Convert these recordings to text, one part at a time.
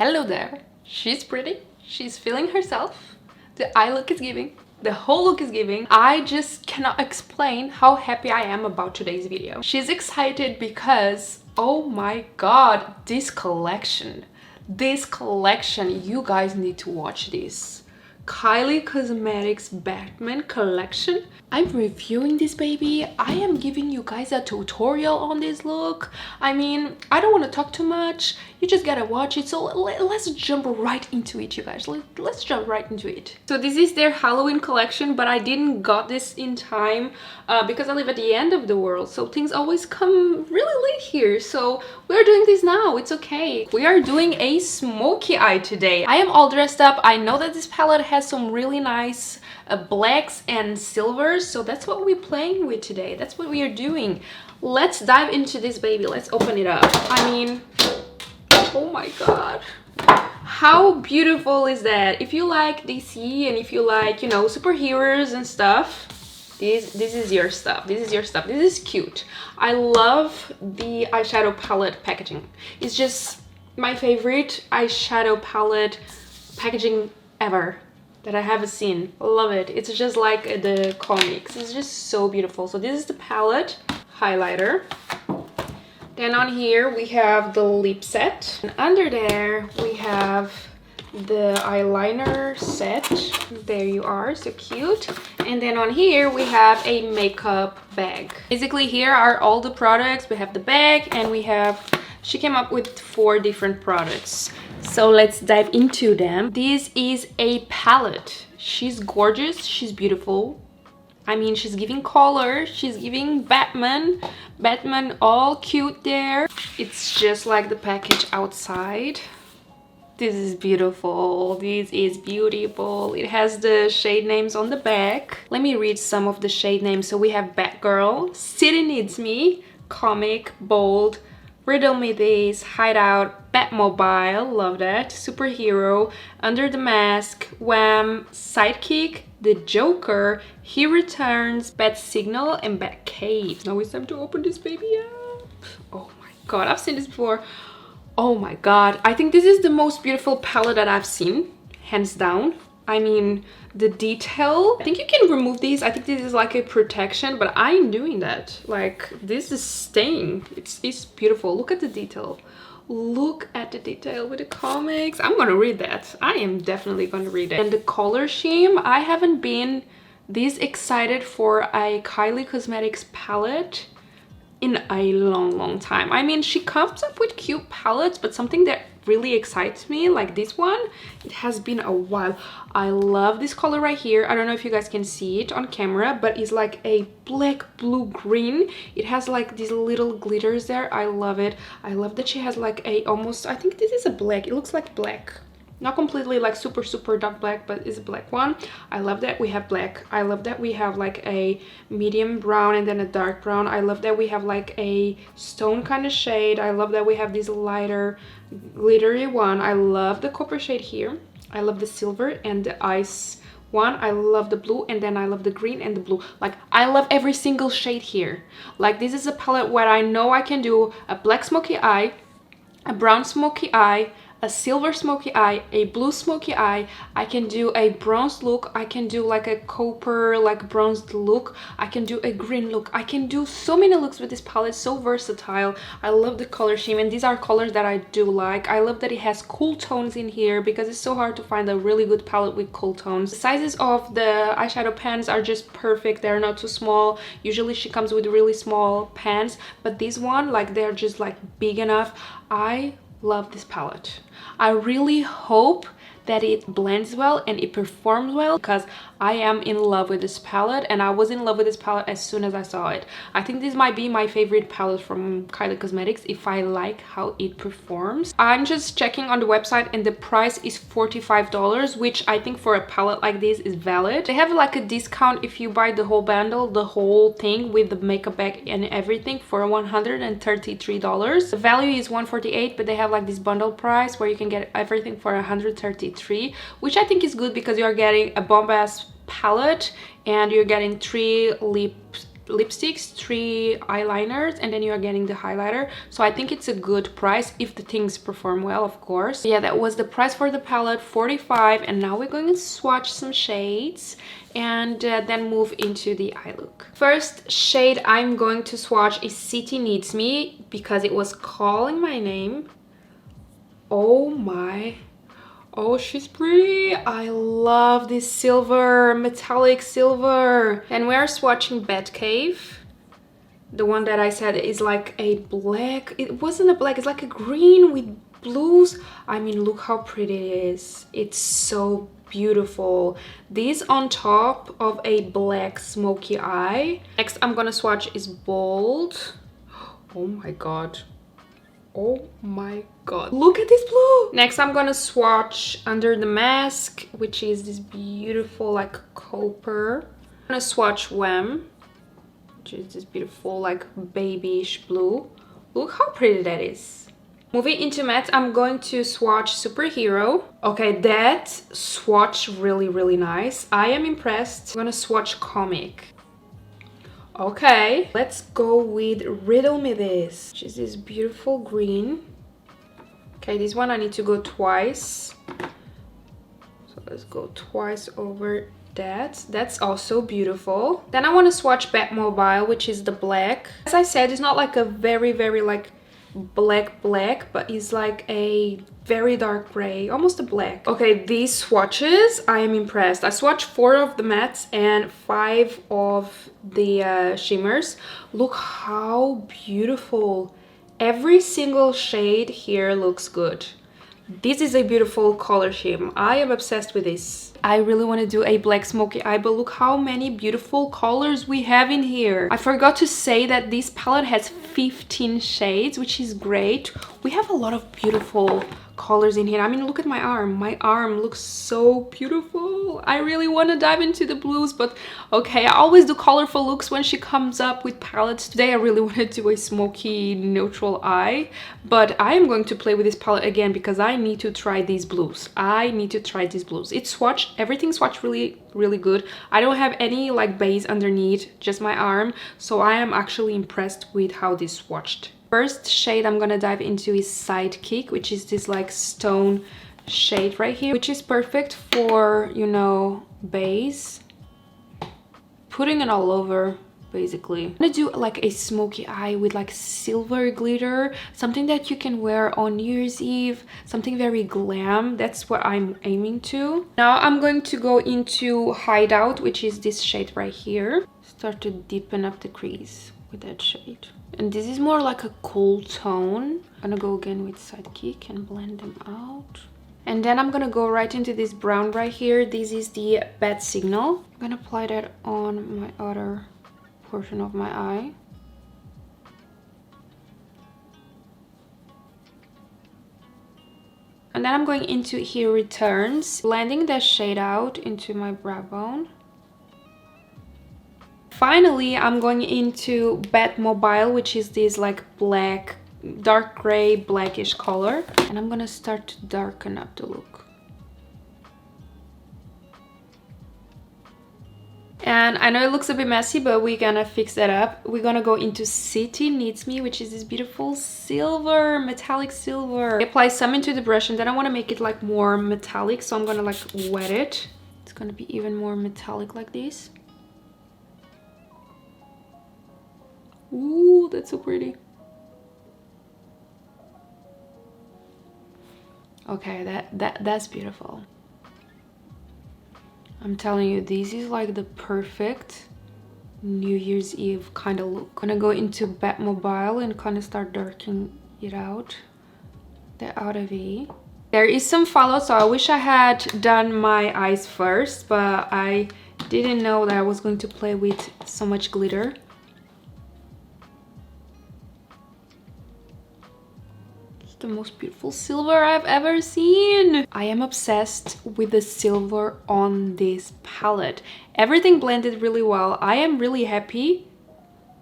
Hello there. She's pretty. She's feeling herself. The eye look is giving. The whole look is giving. I just cannot explain how happy I am about today's video. She's excited because, oh my god, this collection, you guys need to watch this. Kylie Cosmetics Batman collection. I'm reviewing this baby. I am giving you guys a tutorial on this look. I mean, I don't want to talk too much. You just gotta watch it. So let's jump right into it, you guys. Let's jump right into it. So this is their Halloween collection, but I didn't got this in time because I live at the end of the world. So things always come really late here. So we're doing this now. It's okay. We are doing a smoky eye today. I am all dressed up. I know that this palette has some really nice blacks and silvers, so that's what we're playing with today. That's what we are doing. Let's dive into this baby. Let's open it up. I mean, oh my god, how beautiful is that? If you like DC and if you like, you know, superheroes and stuff, this is your stuff. This is your stuff. This is cute. I love the eyeshadow palette packaging. It's just my favorite eyeshadow palette packaging ever that I haven't seen. Love it. It's just like the comics. It's just so beautiful. So this is the palette highlighter. Then on here we have the lip set, and under there we have the eyeliner set. There you are, so cute. And then on here we have a makeup bag. Basically here are all the products. We have the bag and we have, she came up with 4 different products. So let's dive into them. This is a palette. She's gorgeous, she's beautiful. I mean, she's giving color, she's giving Batman all cute there. It's just like the package outside. This is beautiful. This is beautiful. It has the shade names on the back. Let me read some of the shade names. So we have Batgirl, City Needs Me, Comic, Bold, Riddle Me This, Hideout, Batmobile, love that, Superhero, Under the Mask, Wham, Sidekick, The Joker, He Returns, Bat Signal, and Bat Cave. Now it's time to open this baby up. Oh my god, I've seen this before. Oh my god, I think this is the most beautiful palette that I've seen, hands down. I mean, the detail, I think you can remove these. I think this is like a protection, but I am doing that. Like, this is staying. It's beautiful. Look at the detail. Look at the detail with the comics. I'm gonna read that. I am definitely gonna read it. And the color scheme, I haven't been this excited for a Kylie Cosmetics palette in a long time. I mean, she comes up with cute palettes, but something that really excites me, like this one, it has been a while. I love this color right here. I don't know if you guys can see it on camera, but it's like a black, blue, green. It has like these little glitters there. I love it. I love that she has like a almost, I think this is a black. It looks like black. Not completely like super dark black, but it's a black one. I love that we have black. I love that we have like a medium brown and then a dark brown. I love that we have like a stone kind of shade. I love that we have this lighter glittery one. I love the copper shade here. I love the silver and the ice one. I love the blue, and then I love the green and the blue. Like, I love every single shade here. Like, this is a palette where I know I can do a black smoky eye, a brown smoky eye, a silver smoky eye, a blue smoky eye. I can do a bronze look. I can do like a copper, like bronzed look. I can do a green look. I can do so many looks with this palette. So versatile. I love the color scheme, and these are colors that I do like. I love that it has cool tones in here because it's so hard to find a really good palette with cool tones. The sizes of the eyeshadow pans are just perfect. They're not too small. Usually she comes with really small pans, but this one, like, they're just like big enough. I love this palette. I really hope that it blends well and it performs well, because I am in love with this palette, and I was in love with this palette as soon as I saw it. I think this might be my favorite palette from Kylie Cosmetics if I like how it performs. I'm just checking on the website and the price is $45, which I think for a palette like this is valid. They have like a discount if you buy the whole bundle, the whole thing with the makeup bag and everything, for $133. The value is $148, but they have like this bundle price where you can get everything for $133, which I think is good because you are getting a bomb-ass palette and you're getting 3 lipsticks, 3 eyeliners, and then you are getting the highlighter. So I think it's a good price if the things perform well, of course. Yeah, that was the price for the palette, 45. And now we're going to swatch some shades and then move into the eye look. First shade I'm going to swatch is City Needs Me because it was calling my name. Oh my, oh, she's pretty. I love this silver, metallic silver. And we are swatching Batcave. The one that I said is like a black. It wasn't a black, it's like a green with blues. I mean, look how pretty it is. It's so beautiful. This on top of a black smoky eye. Next I'm gonna swatch is Bold. Oh my god. Oh my god, look at this blue. Next I'm gonna swatch Under the Mask, which is this beautiful like copper. I'm gonna swatch Wham, which is this beautiful like babyish blue. Look how pretty that is. Moving into matte, I'm going to swatch Superhero. Okay, that swatch really nice. I am impressed. I'm gonna swatch Comic. Okay, let's go with Riddle Me This, which is this beautiful green. Okay, this one I need to go twice. So let's go twice over that. That's also beautiful. Then I want to swatch Batmobile, which is the black. As I said, it's not like a very like black, but it's like a very dark gray, almost a black. Okay, these swatches, I am impressed. I swatched 4 of the mattes and 5 of the shimmers. Look how beautiful. Every single shade here looks good. This is a beautiful color scheme. I am obsessed with this. I really want to do a black smoky eye, but look how many beautiful colors we have in here. I forgot to say that this palette has 15 shades, which is great. We have a lot of beautiful colors in here. I mean, look at my arm. My arm looks so beautiful. I really want to dive into the blues, but okay, I always do colorful looks when she comes up with palettes. Today I really want to do a smoky neutral eye, but I am going to play with this palette again because I need to try these blues. I need to try these blues. It's swatched, everything swatched really good. I don't have any like base underneath, just my arm, so I am actually impressed with how this swatched. First shade I'm gonna dive into is Sidekick, which is this like stone shade right here, which is perfect for, you know, base. Putting it all over, basically. I'm gonna do like a smoky eye with like silver glitter, something that you can wear on New Year's Eve, something very glam. That's what I'm aiming to. Now I'm going to go into Hideout, which is this shade right here. Start to deepen up the crease with that shade. And this is more like a cool tone. I'm gonna go again with Sidekick and blend them out. And then I'm gonna go right into this brown right here. This is the Bad Signal. I'm gonna apply that on my other portion of my eye. And then I'm going into Here Returns, blending that shade out into my brow bone. Finally, I'm going into Batmobile, which is this like black, dark gray, blackish color. And I'm gonna start to darken up the look. And I know it looks a bit messy, but we're gonna fix that up. We're gonna go into City Needs Me, which is this beautiful silver, metallic silver. I apply some into the brush and then I wanna make it like more metallic, so I'm gonna like wet it. It's gonna be even more metallic like this. Ooh, that's so pretty. Okay, that's beautiful. I'm telling you, this is like the perfect New Year's Eve kind of look. I'm gonna go into Batmobile and kind of start darkening it out, the outer V. There is some fallout, so I wish I had done my eyes first, but I didn't know that I was going to play with so much glitter. The most beautiful silver I've ever seen. I am obsessed with the silver on this palette. Everything blended really well. I am really happy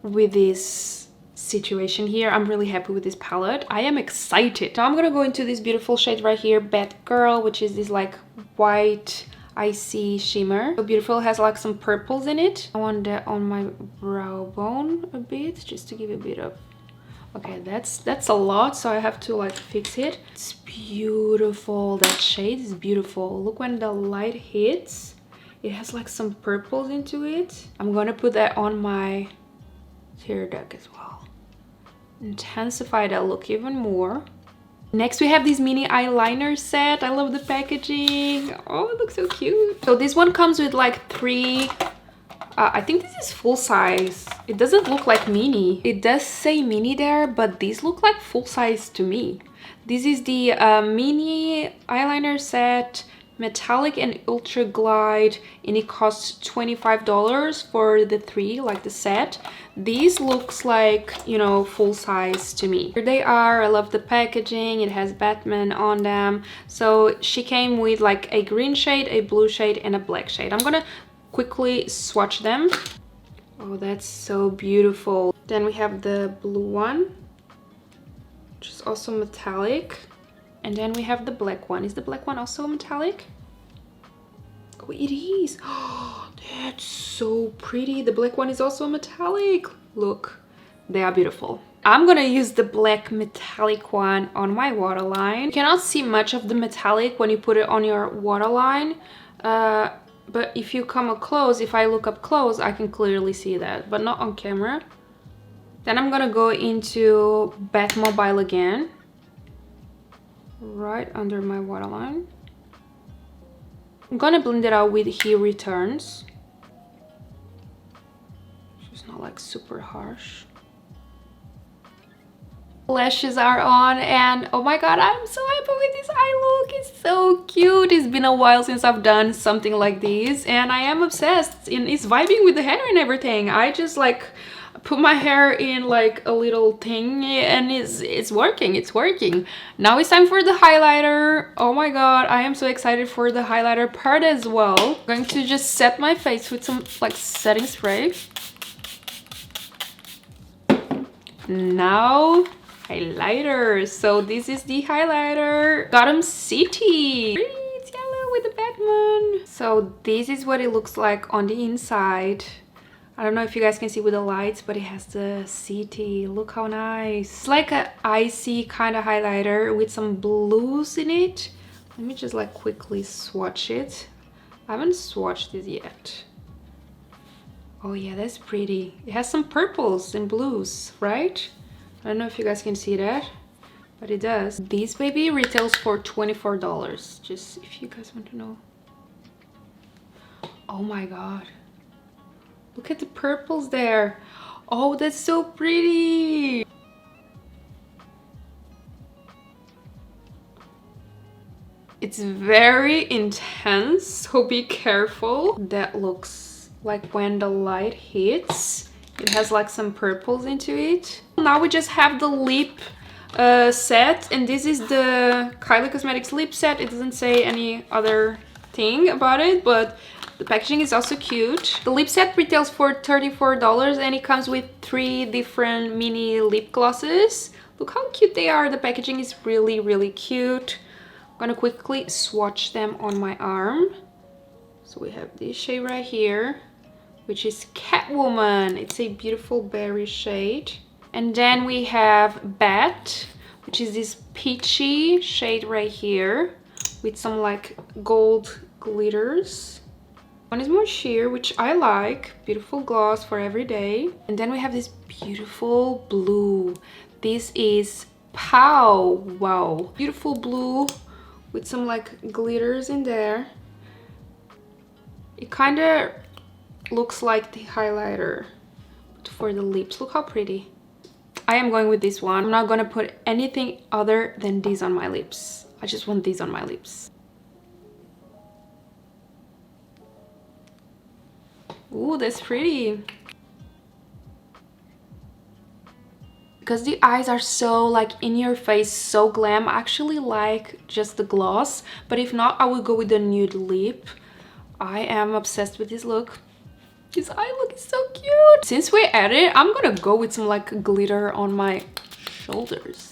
with this situation here. I'm really happy with this palette. I am excited. Now I'm gonna go into this beautiful shade right here, Bad Girl, which is this like white icy shimmer. So beautiful, it has like some purples in it. I want that on my brow bone a bit, just to give a bit of... Okay, that's a lot, so I have to like fix it. It's beautiful. That shade is beautiful. Look, when the light hits, it has like some purples into it. I'm gonna put that on my tear duct as well. Intensify that look even more. Next, we have this mini eyeliner set. I love the packaging. Oh, it looks so cute. So this one comes with like 3... I think this is full size. It doesn't look like mini. It does say mini there, but these look like full size to me. This is the mini eyeliner set, metallic and ultra glide, and it costs $25 for the 3, like the set. These looks like, you know, full size to me. Here they are. I love the packaging. It has Batman on them. So she came with like a green shade, a blue shade, and a black shade. I'm gonna quickly swatch them. Oh, that's so beautiful. Then we have the blue one, which is also metallic. And then we have the black one. Is the black one also metallic? Oh, it is. Oh, that's so pretty. The black one is also metallic. Look, they are beautiful. I'm gonna use the black metallic one on my waterline. You cannot see much of the metallic when you put it on your waterline. But if you come up close, if I look up close, I can clearly see that, but not on camera. Then I'm gonna go into Batmobile again, right under my waterline. I'm gonna blend it out with He Returns. It's not like super harsh. Lashes are on, and oh my god, I'm so happy with this eye look. It's so cute. It's been a while since I've done something like this, and I am obsessed, and it's vibing with the hair and everything. I just like put my hair in like a little thing, and it's working. Now it's time for the highlighter. Oh my god, I am so excited for the highlighter part as well. I'm going to just set my face with some like setting spray. Now highlighter. So this is the highlighter, Gotham City. It's yellow with the Batman. So this is what it looks like on the inside. I don't know if you guys can see with the lights, but it has the city. Look how nice. It's like an icy kind of highlighter with some blues in it. Let me just like quickly swatch it. I haven't swatched it yet. Oh yeah, that's pretty. It has some purples and blues, right? I don't know if you guys can see that, but it does. This baby retails for $24, just if you guys want to know. Oh my god. Look at the purples there. Oh, that's so pretty. It's very intense, so be careful. That looks like when the light hits, it has like some purples into it. Now we just have the lip set, and this is the Kylie Cosmetics lip set. It doesn't say any other thing about it, but the packaging is also cute. The lip set retails for $34, and it comes with 3 different mini lip glosses. Look how cute they are. The packaging is really cute. I'm gonna quickly swatch them on my arm. So we have this shade right here, which is Catwoman. It's a beautiful berry shade. And then we have Bat, which is this peachy shade right here with some like gold glitters. One is more sheer, which I like. Beautiful gloss for every day. And then we have this beautiful blue. This is Pow. Wow. Beautiful blue with some like glitters in there. It kind of looks like the highlighter for the lips. Look how pretty. I am going with this one. I'm not gonna put anything other than these on my lips. I just want these on my lips. Ooh, that's pretty. Because the eyes are so like in your face, so glam. I actually like just the gloss, but if not, I will go with the nude lip. I am obsessed with this look. This eye look is so cute. Since we're at it, I'm gonna go with some like glitter on my shoulders.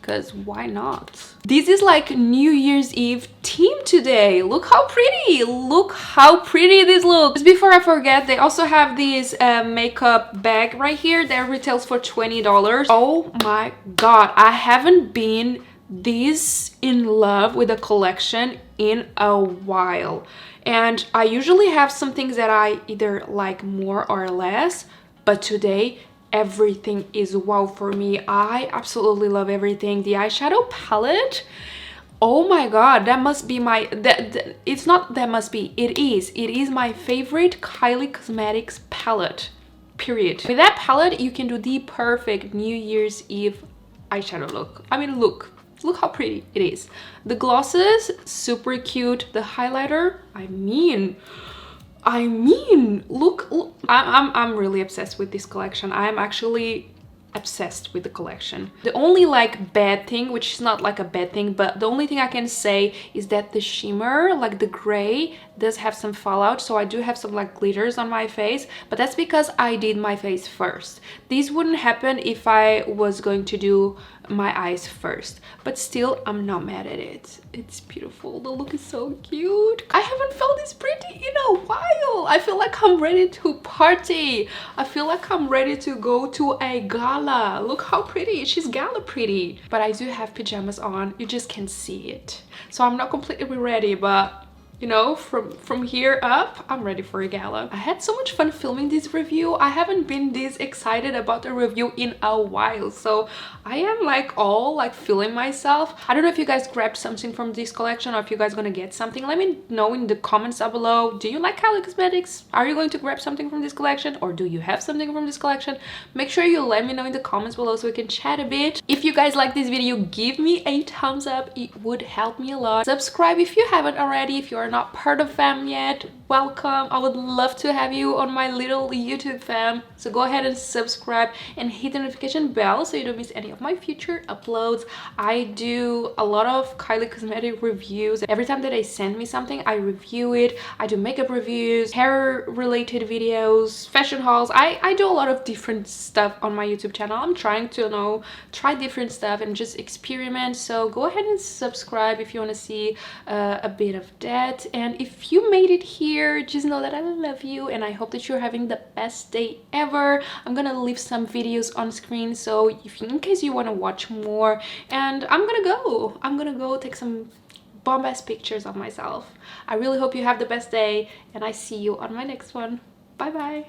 because why not? This is like New Year's Eve theme today. Look how pretty. Look how pretty this looks. Just before I forget, they also have this makeup bag right here that retails for $20. Oh my god, I haven't been this in love with a collection in a while. And I usually have some things that I either like more or less, but today everything is wow for me. I absolutely love everything. The eyeshadow palette, oh my god, that must be my it's not that must be, it is my favorite Kylie Cosmetics palette, period. With that palette you can do the perfect New Year's Eve eyeshadow look. I mean, look how pretty it is. The glosses, super cute. The highlighter, I mean, look, I'm really obsessed with this collection. I'm actually obsessed with the collection. The only like bad thing, which is not like a bad thing, but the only thing I can say is that the shimmer, like the gray, does have some fallout. So I do have some like glitters on my face, but that's because I did my face first. This wouldn't happen if I was going to do my eyes first, but still I'm not mad at it. It's beautiful. The look is so cute. I haven't felt this pretty in a while. I feel like I'm ready to party. I feel like I'm ready to go to a gala. Look how pretty. She's gala pretty. But I do have pajamas on. You just can't see it. So I'm not completely ready, but you know, from here up, I'm ready for a gala. I had so much fun filming this review. I haven't been this excited about the review in a while, so I am like all like feeling myself. I don't know if you guys grabbed something from this collection or if you guys gonna get something. Let me know in the comments down below. Do you like Kylie Cosmetics? Are you going to grab something from this collection, or do you have something from this collection? Make sure you let me know in the comments below so we can chat a bit. If you guys like this video, give me a thumbs up. It would help me a lot. Subscribe if you haven't already. If you are not part of fam yet, welcome. I would love to have you on my little YouTube fam, so go ahead and subscribe and hit the notification bell so you don't miss any of my future uploads. I do a lot of Kylie Cosmetic reviews. Every time that they send me something, I review it. I do makeup reviews, hair related videos, fashion hauls. I do a lot of different stuff on my YouTube channel. I'm trying to, you know, try different stuff and just experiment, so go ahead and subscribe if you want to see a bit of that. And if you made it here, just know that I love you and I hope that you're having the best day ever. I'm gonna leave some videos on screen, so if in case you want to watch more. And I'm gonna go take some bomb-ass pictures of myself. I really hope you have the best day, and I see you on my next one. Bye bye.